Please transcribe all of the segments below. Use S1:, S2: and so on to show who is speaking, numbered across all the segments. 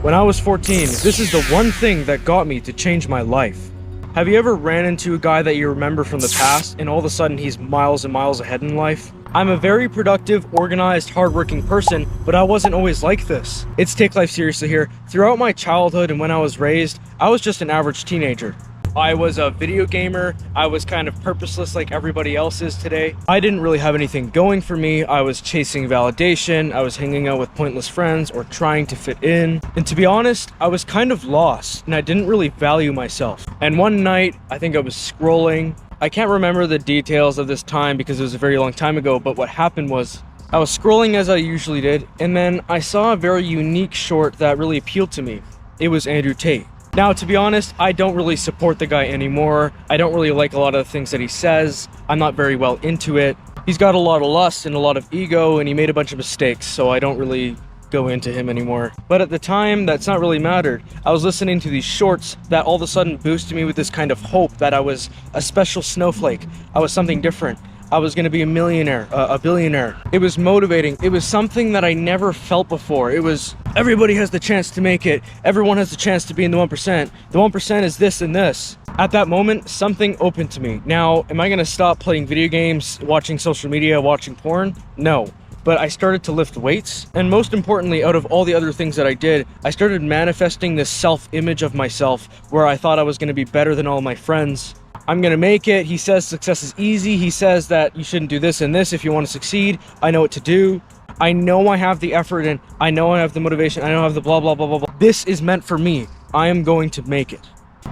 S1: When I was 14, this is the one thing that got me to change my life. Have you ever ran into a guy that you remember from the past and all of a sudden he's miles and miles ahead in life? I'm a very productive, organized, hardworking person, but I wasn't always like this. It's take life seriously here. Throughout my childhood and when I was raised, I was just an average teenager. I was a video gamer. I was kind of purposeless like everybody else is today. I didn't really have anything going for me. I was chasing validation. I was hanging out with pointless friends or trying to fit in. And to be honest, I was kind of lost and I didn't really value myself. And one night, I think I was scrolling. I can't remember the details of this time because it was a very long time ago, but what happened was I was scrolling as I usually did, and then I saw a very unique short that really appealed to me. It was Andrew Tate. Now, to be honest, I don't really support the guy anymore. I don't really like a lot of the things that he says. I'm not very well into it. He's got a lot of lust and a lot of ego, and he made a bunch of mistakes, so I don't really go into him anymore. But at the time, that's not really mattered. I was listening to these shorts that all of a sudden boosted me with this kind of hope that I was a special snowflake. I was something different. I was going to be a millionaire, a billionaire. It was motivating. It was something that I never felt before. It was, everybody has the chance to make it. Everyone has the chance to be in the 1%. The 1% is this and this. At that moment, something opened to me. Now, am I going to stop playing video games, watching social media, watching porn? No. But I started to lift weights. And most importantly, out of all the other things that I did, I started manifesting this self-image of myself where I thought I was going to be better than all my friends. I'm gonna make it. He says success is easy. He says that you shouldn't do this and this if you want to succeed. I know what to do. I know I have the effort and I know I have the motivation. I know I have the blah, blah, blah, blah, blah. This is meant for me. I am going to make it.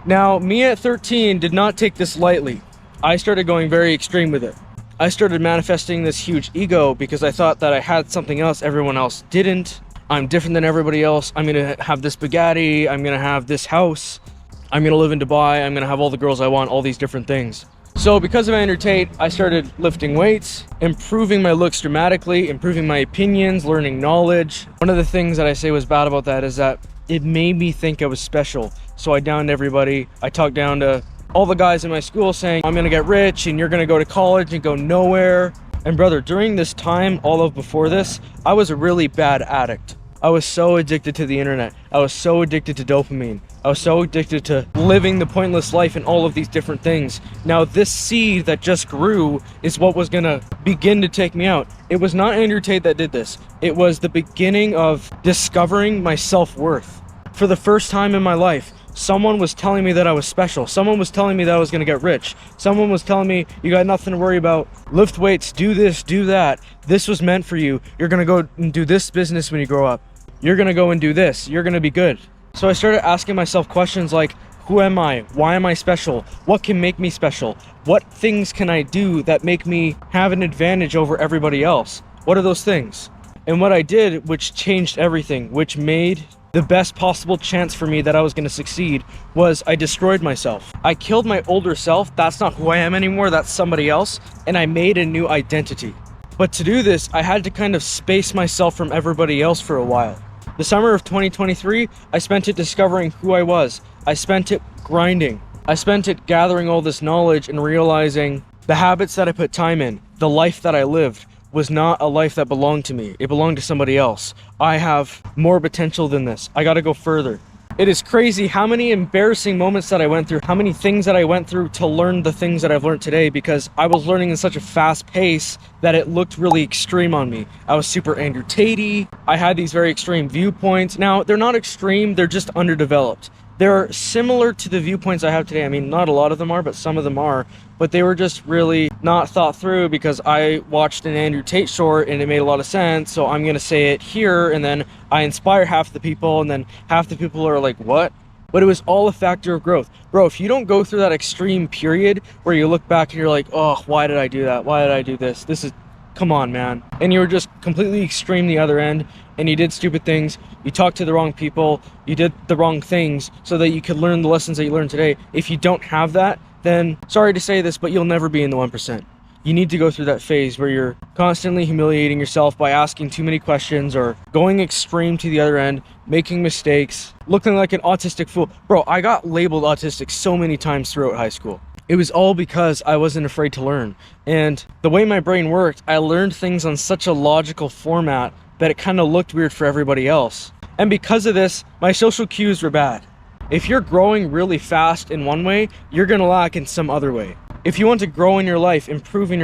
S1: Now, me at 13 did not take this lightly. I started going very extreme with it. I started manifesting this huge ego because I thought that I had something else everyone else didn't. I'm different than everybody else. I'm gonna have this Bugatti. I'm gonna have this house. I'm gonna live in Dubai, I'm gonna have all the girls I want, all these different things. So because of Andrew Tate, I started lifting weights, improving my looks dramatically, improving my opinions, learning knowledge. One of the things that I say was bad about that is that it made me think I was special. So I downed everybody. I talked down to all the guys in my school saying, I'm gonna get rich and you're gonna go to college and go nowhere. And brother, during this time, all of before this, I was a really bad addict. I was so addicted to the internet. I was so addicted to dopamine. I was so addicted to living the pointless life and all of these different things. Now, this seed that just grew is what was gonna begin to take me out. It was not Andrew Tate that did this. It was the beginning of discovering my self-worth. For the first time in my life, someone was telling me that I was special. Someone was telling me that I was gonna get rich. Someone was telling me, you got nothing to worry about. Lift weights, do this, do that. This was meant for you. You're gonna go and do this business when you grow up. You're gonna go and do this. You're gonna be good. So I started asking myself questions like, who am I? Why am I special? What can make me special? What things can I do that make me have an advantage over everybody else? What are those things? And what I did, which changed everything, which made the best possible chance for me that I was going to succeed, was I destroyed myself. I killed my older self. That's not who I am anymore. That's somebody else. And I made a new identity. But to do this, I had to kind of space myself from everybody else for a while. The summer of 2023, I spent it discovering who I was. I spent it grinding. I spent it gathering all this knowledge and realizing the habits that I put time in, the life that I lived, was not a life that belonged to me. It belonged to somebody else. I have more potential than this. I gotta go further. It is crazy how many embarrassing moments that I went through, how many things that I went through to learn the things that I've learned today, because I was learning in such a fast pace that it looked really extreme on me. I was super Andrew Tate-y. I had these very extreme viewpoints. Now, they're not extreme, they're just underdeveloped. They're similar to the viewpoints I have today. I mean, not a lot of them are, but some of them are. But they were just really not thought through because I watched an Andrew Tate short and it made a lot of sense. So I'm going to say it here, and then I inspire half the people, and then half the people are like, what? But it was all a factor of growth. Bro, if you don't go through that extreme period where you look back and you're like, oh, why did I do that? Why did I do this? This is, come on, man. And you were just completely extreme the other end, and you did stupid things. You talked to the wrong people. You did the wrong things so that you could learn the lessons that you learned today. If you don't have that, then sorry to say this, but you'll never be in the 1%. You need to go through that phase where you're constantly humiliating yourself by asking too many questions or going extreme to the other end, making mistakes, looking like an autistic fool. Bro, I got labeled autistic so many times throughout high school. It was all because I wasn't afraid to learn. And the way my brain worked, I learned things on such a logical format that it kind of looked weird for everybody else. And because of this, my social cues were bad. If you're growing really fast in one way, you're gonna lack in some other way. If you want to grow in your life, improving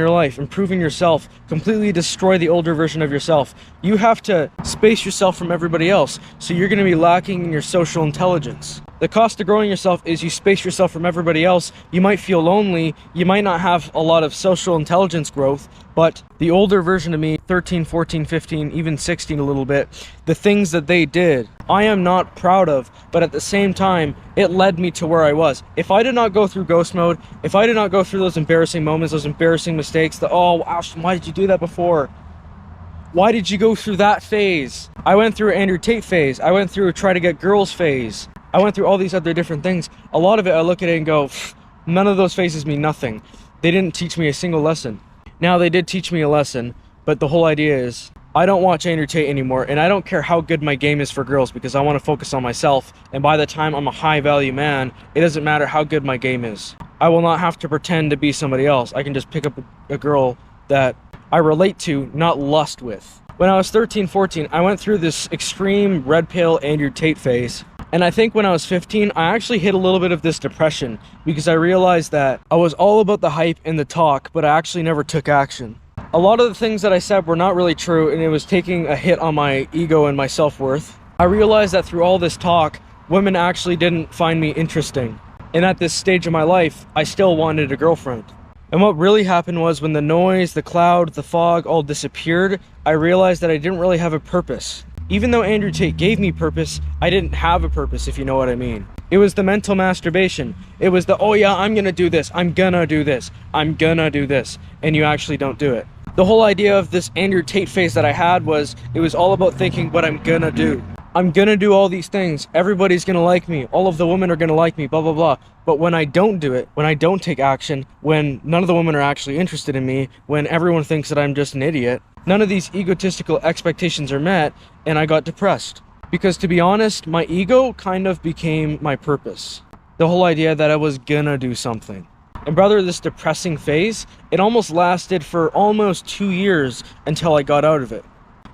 S1: yourself, completely destroy the older version of yourself, you have to space yourself from everybody else. So you're gonna be lacking in your social intelligence. The cost of growing yourself is you space yourself from everybody else. You might feel lonely. You might not have a lot of social intelligence growth, but the older version of me, 13, 14, 15, even 16 a little bit, the things that they did, I am not proud of, but at the same time, it led me to where I was. If I did not go through ghost mode, if I did not go through those embarrassing moments, those embarraing mistakes, oh, Ashton, why did you do that before? Why did you go through that phase? I went through Andrew Tate phase. I went through try to get girls phase. I went through all these other different things. A lot of it, I look at it and go, none of those phases mean nothing. They didn't teach me a single lesson. Now, they did teach me a lesson, but the whole idea is, I don't watch Andrew Tate anymore, and I don't care how good my game is for girls because I want to focus on myself, and by the time I'm a high-value man, it doesn't matter how good my game is. I will not have to pretend to be somebody else. I can just pick up a girl that I relate to, not lust with. When I was 13, 14, I went through this extreme red pill Andrew Tate phase. And I think when I was 15, I actually hit a little bit of this depression because I realized that I was all about the hype and the talk, but I actually never took action. A lot of the things that I said were not really true, and it was taking a hit on my ego and my self-worth. I realized that through all this talk, women actually didn't find me interesting. And at this stage of my life, I still wanted a girlfriend. And what really happened was when the noise, the cloud, the fog all disappeared, I realized that I didn't really have a purpose. Even though Andrew Tate gave me purpose, I didn't have a purpose, if you know what I mean. It was the mental masturbation. It was the, oh yeah, I'm gonna do this, I'm gonna do this, I'm gonna do this, and you actually don't do it. The whole idea of this Andrew Tate phase that I had was, it was all about thinking what I'm gonna do. I'm gonna do all these things, everybody's gonna like me, all of the women are gonna like me, blah, blah, blah. But when I don't do it, when I don't take action, when none of the women are actually interested in me, when everyone thinks that I'm just an idiot, none of these egotistical expectations are met, and I got depressed. Because to be honest, my ego kind of became my purpose. The whole idea that I was gonna do something. And brother, this depressing phase, it almost lasted for almost 2 years until I got out of it.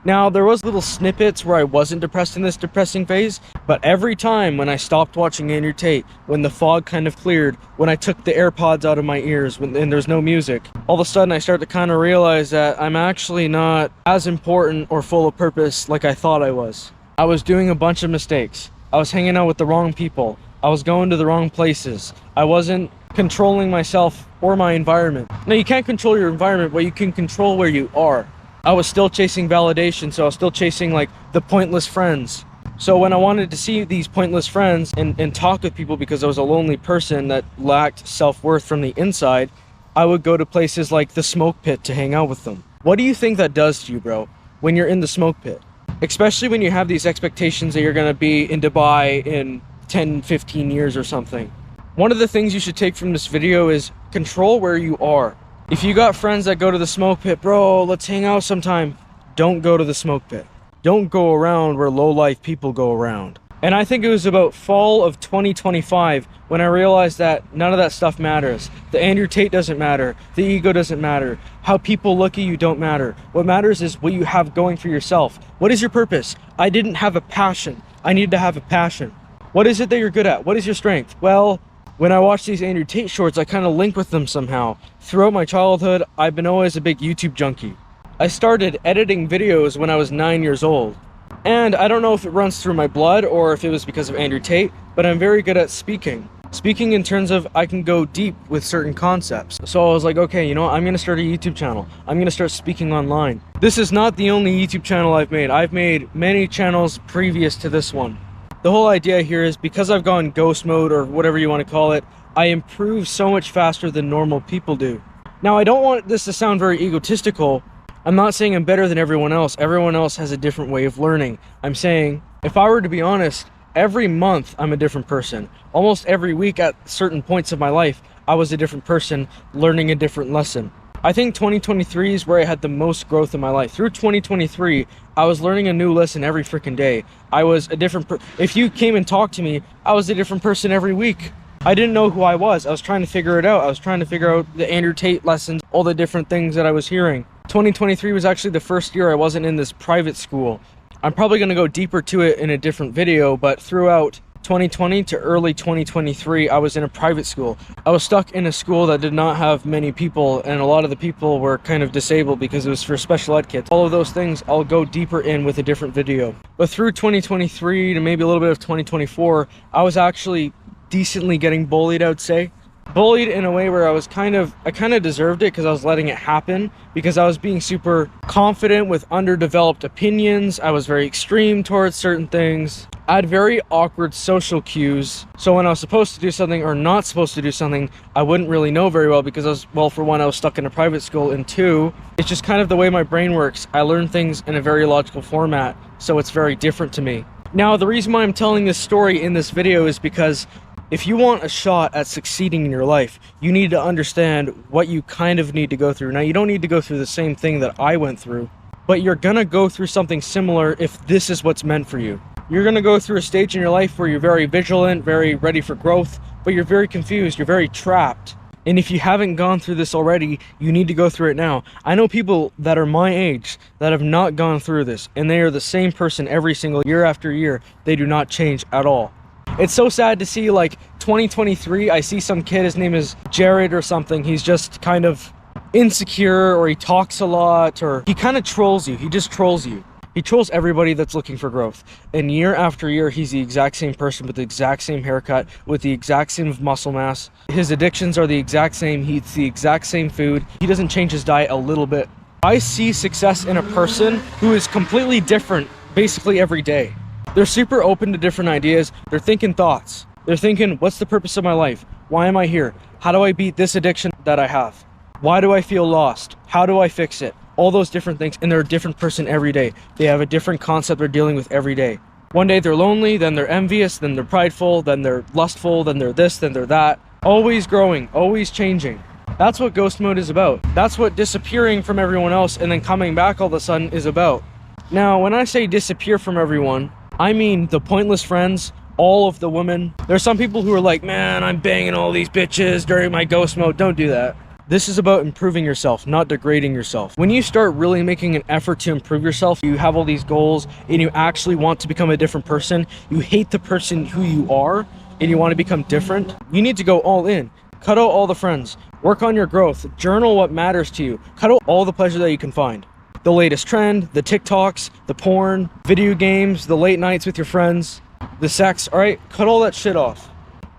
S1: Now, there was little snippets where I wasn't depressed in this depressing phase, but every time when I stopped watching Andrew Tate, when the fog kind of cleared, when I took the AirPods out of my ears and there's no music, all of a sudden I start to kind of realize that I'm actually not as important or full of purpose like I thought I was. I was doing a bunch of mistakes. I was hanging out with the wrong people. I was going to the wrong places. I wasn't controlling myself or my environment. Now, you can't control your environment, but you can control where you are. I was still chasing validation, so I was still chasing like the pointless friends. So when I wanted to see these pointless friends and talk with people because I was a lonely person that lacked self-worth from the inside, I would go to places like the smoke pit to hang out with them. What do you think that does to you, bro, when you're in the smoke pit? Especially when you have these expectations that you're gonna be in Dubai in 10, 15 years or something. One of the things you should take from this video is control where you are. If you got friends that go to the smoke pit, bro, let's hang out sometime. Don't go to the smoke pit. Don't go around where low-life people go around. And I think it was about fall of 2025 when I realized that none of that stuff matters. The Andrew Tate doesn't matter. The ego doesn't matter. How people look at you don't matter. What matters is what you have going for yourself. What is your purpose? I didn't have a passion. I needed to have a passion. What is it that you're good at? What is your strength? Well, when I watch these Andrew Tate shorts, I kind of link with them somehow. Throughout my childhood, I've been always a big YouTube junkie. I started editing videos when I was 9 years old. And I don't know if it runs through my blood or if it was because of Andrew Tate, but I'm very good at speaking. Speaking in terms of I can go deep with certain concepts. So I was like, okay, you know what? I'm gonna start a YouTube channel. I'm gonna start speaking online. This is not the only YouTube channel I've made. I've made many channels previous to this one. The whole idea here is because I've gone ghost mode or whatever you want to call it, I improve so much faster than normal people do. Now, I don't want this to sound very egotistical. I'm not saying I'm better than everyone else. Everyone else has a different way of learning. I'm saying, if I were to be honest, every month I'm a different person. Almost every week at certain points of my life, I was a different person learning a different lesson. I think 2023 is where I had the most growth in my life. Through 2023, I was learning a new lesson every freaking day. I was a different if you came and talked to me, I was a different person every week. I didn't know who I was. I was trying to figure it out. I was trying to figure out the Andrew Tate lessons, all the different things that I was hearing. 2023 was actually the first year I wasn't in this private school. I'm probably going to go deeper to it in a different video, but throughout 2020 to early 2023, I was in a private school. I was stuck in a school that did not have many people, and a lot of the people were kind of disabled because it was for special ed kids. All of those things I'll go deeper in with a different video. But through 2023 to maybe a little bit of 2024, I was actually decently getting bullied, I would say. Bullied in a way where I kind of deserved it because I was letting it happen, because I was being super confident with underdeveloped opinions. I was very extreme towards certain things. I had very awkward social cues, so when I was supposed to do something or not supposed to do something, I wouldn't really know very well, because for one, I was stuck in a private school, and two, it's just kind of the way my brain works. I learn things in a very logical format, so it's very different to me. Now, the reason why I'm telling this story in this video is because if you want a shot at succeeding in your life, you need to understand what you kind of need to go through. Now, you don't need to go through the same thing that I went through, but you're gonna go through something similar if this is what's meant for you. You're gonna go through a stage in your life where you're very vigilant, very ready for growth, but you're very confused, you're very trapped. And if you haven't gone through this already, you need to go through it now. I know people that are my age that have not gone through this, and they are the same person every single year after year. They do not change at all. It's so sad to see, like, 2023, I see some kid, his name is Jared or something. He's just kind of insecure, or he talks a lot, or he kind of trolls you. He just trolls you. He trolls everybody that's looking for growth. And year after year, he's the exact same person with the exact same haircut, with the exact same muscle mass. His addictions are the exact same. He eats the exact same food. He doesn't change his diet a little bit. I see success in a person who is completely different basically every day. They're super open to different ideas. They're thinking thoughts. They're thinking, what's the purpose of my life? Why am I here? How do I beat this addiction that I have? Why do I feel lost? How do I fix it? All those different things. And they're a different person every day. They have a different concept they're dealing with every day. One day they're lonely, then they're envious, then they're prideful, then they're lustful, then they're this, then they're that. Always growing, always changing. That's what ghost mode is about. That's what disappearing from everyone else and then coming back all of a sudden is about. Now, when I say disappear from everyone, I mean the pointless friends, all of the women. There's some people who are like, man, I'm banging all these bitches during my ghost mode. Don't do that. This is about improving yourself, not degrading yourself. When you start really making an effort to improve yourself, you have all these goals and you actually want to become a different person, you hate the person who you are and you want to become different, you need to go all in. Cut out all the friends, work on your growth, journal what matters to you, cut out all the pleasure that you can find. The latest trend, the TikToks, the porn, video games, the late nights with your friends, the sex, all right? Cut all that shit off.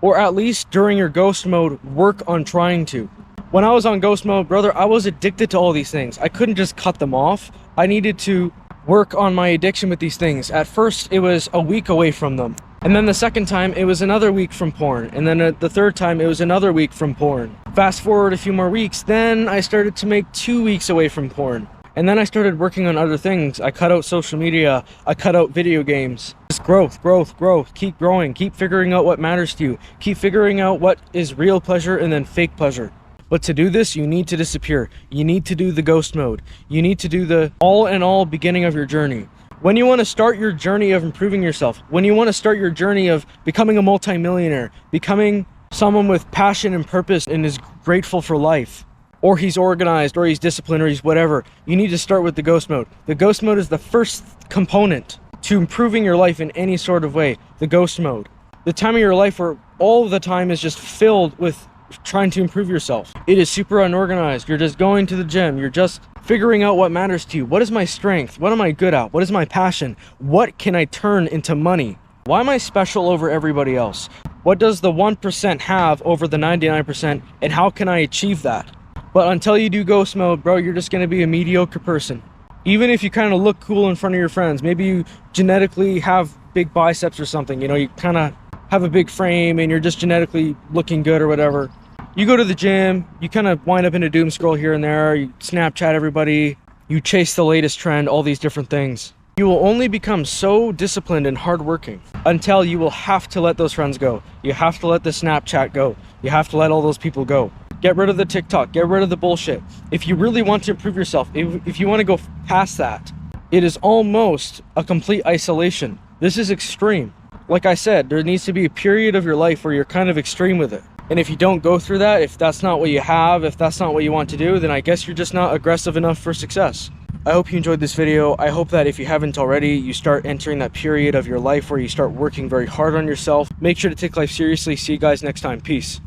S1: Or at least during your ghost mode, work on trying to. When I was on ghost mode, brother, I was addicted to all these things. I couldn't just cut them off. I needed to work on my addiction with these things. At first, it was a week away from them. And then the second time, it was another week from porn. And then the third time, it was another week from porn. Fast forward a few more weeks, then I started to make 2 weeks away from porn. And then I started working on other things. I cut out social media. I cut out video games. Just growth, growth, growth. Keep growing. Keep figuring out what matters to you. Keep figuring out what is real pleasure and then fake pleasure. But to do this, you need to disappear. You need to do the ghost mode. You need to do the all in all beginning of your journey. When you want to start your journey of improving yourself, when you want to start your journey of becoming a multimillionaire, becoming someone with passion and purpose and is grateful for life, or he's organized, or he's disciplined, or he's whatever, you need to start with the ghost mode. The ghost mode is the first component to improving your life in any sort of way. The ghost mode. The time of your life where all the time is just filled with trying to improve yourself. It is super unorganized. You're just going to the gym. You're just figuring out what matters to you. What is my strength? What am I good at? What is my passion? What can I turn into money? Why am I special over everybody else? What does the 1% have over the 99%, and how can I achieve that? But until you do ghost mode, bro, you're just going to be a mediocre person. Even if you kind of look cool in front of your friends, maybe you genetically have big biceps or something, you know, you kind of have a big frame and you're just genetically looking good or whatever. You go to the gym, you kind of wind up in a doom scroll here and there, you Snapchat everybody, you chase the latest trend, all these different things. You will only become so disciplined and hardworking until you will have to let those friends go. You have to let the Snapchat go. You have to let all those people go. Get rid of the TikTok, get rid of the bullshit. If you really want to improve yourself, if you want to go past that, it is almost a complete isolation. This is extreme. Like I said, there needs to be a period of your life where you're kind of extreme with it. And if you don't go through that, if that's not what you have, if that's not what you want to do, then I guess you're just not aggressive enough for success. I hope you enjoyed this video. I hope that if you haven't already, you start entering that period of your life where you start working very hard on yourself. Make sure to take life seriously. See you guys next time. Peace.